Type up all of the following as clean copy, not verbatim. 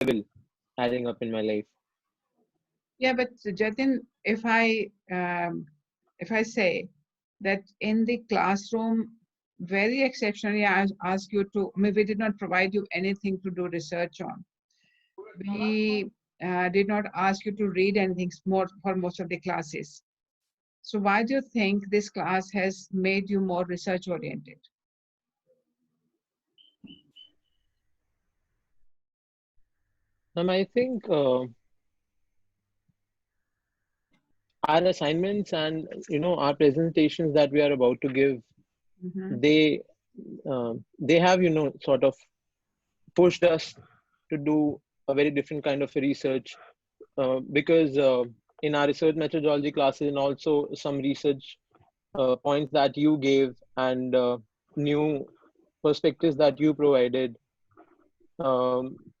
level adding up in my life. Yeah, but Jatin, if I say that in the classroom, very exceptionally, I ask you to. I mean, we did not provide you anything to do research on. We did not ask you to read anything more for most of the classes. So why do you think this class has made you more research oriented? I think our assignments and our presentations that we are about to give, Mhm. they they have sort of pushed us to do a very different kind of research, because in our research methodology classes and also some research points that you gave and new perspectives that you provided,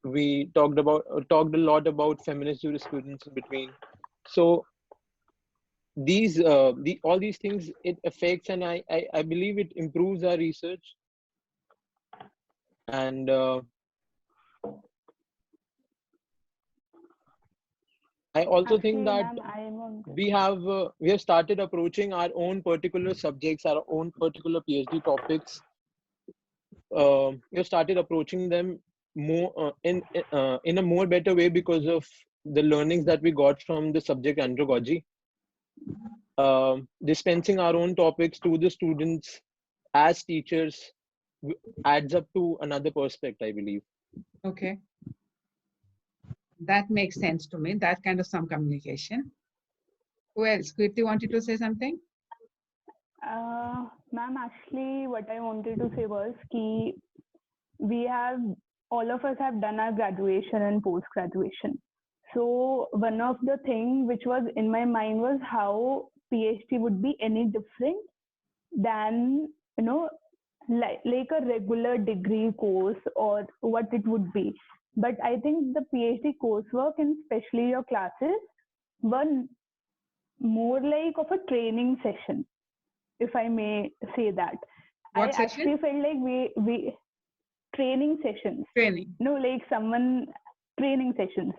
we talked a lot about feminist jurisprudence in between. So all these things, it affects, and I believe it improves our research. And I also think Actually, that ma'am, I am on. we have started approaching our own particular subjects, our own particular PhD topics. We have started approaching them more in a more better way because of the learnings that we got from the subject andragogy. Dispensing our own topics to the students as teachers adds up to another perspective, I believe. Okay, that makes sense to me. That kind of some communication. Who else? Kirti wanted to say something? Ma'am, actually, what I wanted to say was ki we have, all of us have done our graduation and post graduation. So one of the thing which was in my mind was how PhD would be any different than, you know, like a regular degree course or what it would be. But I think the PhD coursework and especially your classes were more like of a training session, if I may say that. I What session? actually felt like we training sessions. Training. No, like someone training sessions.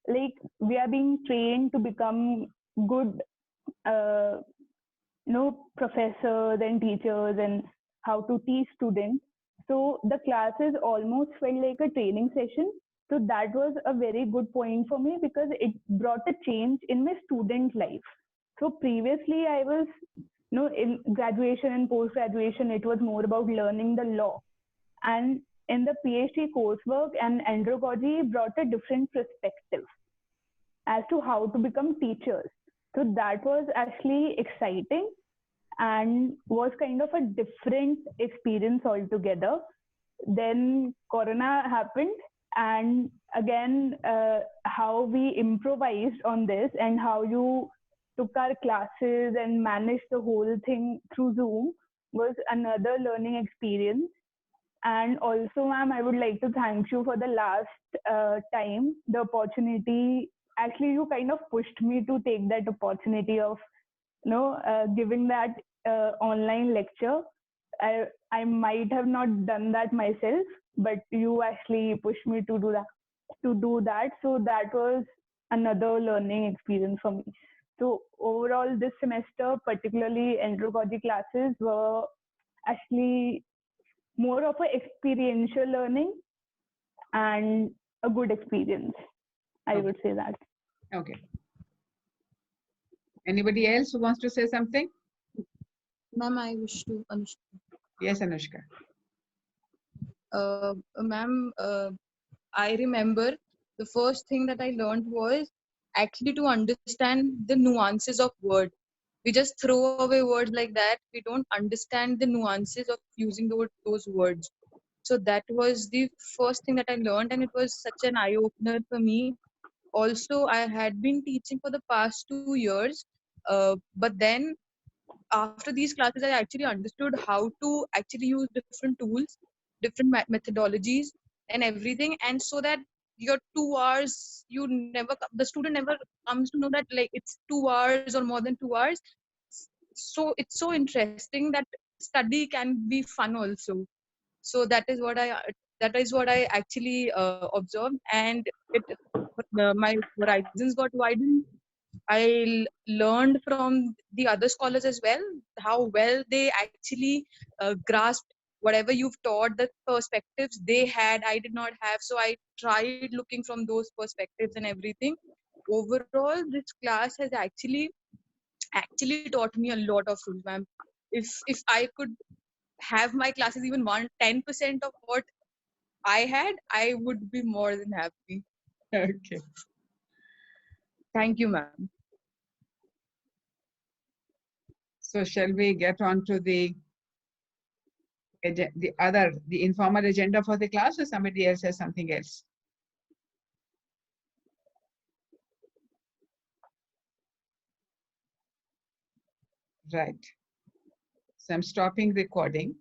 Like we are being trained to become good, uh, professors and teachers and how to teach students. So the classes almost felt like a training session. So that was a very good point for me because it brought a change in my student life. So previously I was, in graduation and post graduation, it was more about learning the law. And in the PhD coursework and andragogy brought a different perspective as to how to become teachers. So that was actually exciting and was kind of a different experience altogether. Then Corona happened, and again, how we improvised on this and how you took our classes and managed the whole thing through Zoom was another learning experience. And also, ma'am, I would like to thank you for the last time, the opportunity. Actually, you kind of pushed me to take that opportunity of, giving that online lecture. I might have not done that myself, but you actually pushed me to do that. So that was another learning experience for me. So overall, this semester, particularly andragogy classes, were actually more of a experiential learning and a good experience. I Okay. would say that. Okay. Anybody else who wants to say something? Ma'am, I wish to Anushka. Yes, Anushka. Ma'am, I remember the first thing that I learned was actually to understand the nuances of word. We just throw away words like that. We don't understand the nuances of using those words. So that was the first thing that I learned, and it was such an eye opener for me. Also, I had been teaching for the past 2 years, but then after these classes, I actually understood how to actually use different tools, different methodologies, and everything. And so that your 2 hours, the student never comes to know that like it's 2 hours or more than 2 hours. So it's so interesting that study can be fun also. So that is what I That is what I actually observed, and my horizons got widened. Learned from the other scholars as well how well they actually grasped whatever you've taught, the perspectives they had, I did not have. So I tried looking from those perspectives and everything. Overall, this class has actually taught me a lot of things, ma'am. If I could have my classes even 10% of what I had, I would be more than happy. Okay. Thank you, ma'am. So shall we get on to the informal agenda for the class, or somebody else has something else? Right. So I'm stopping recording.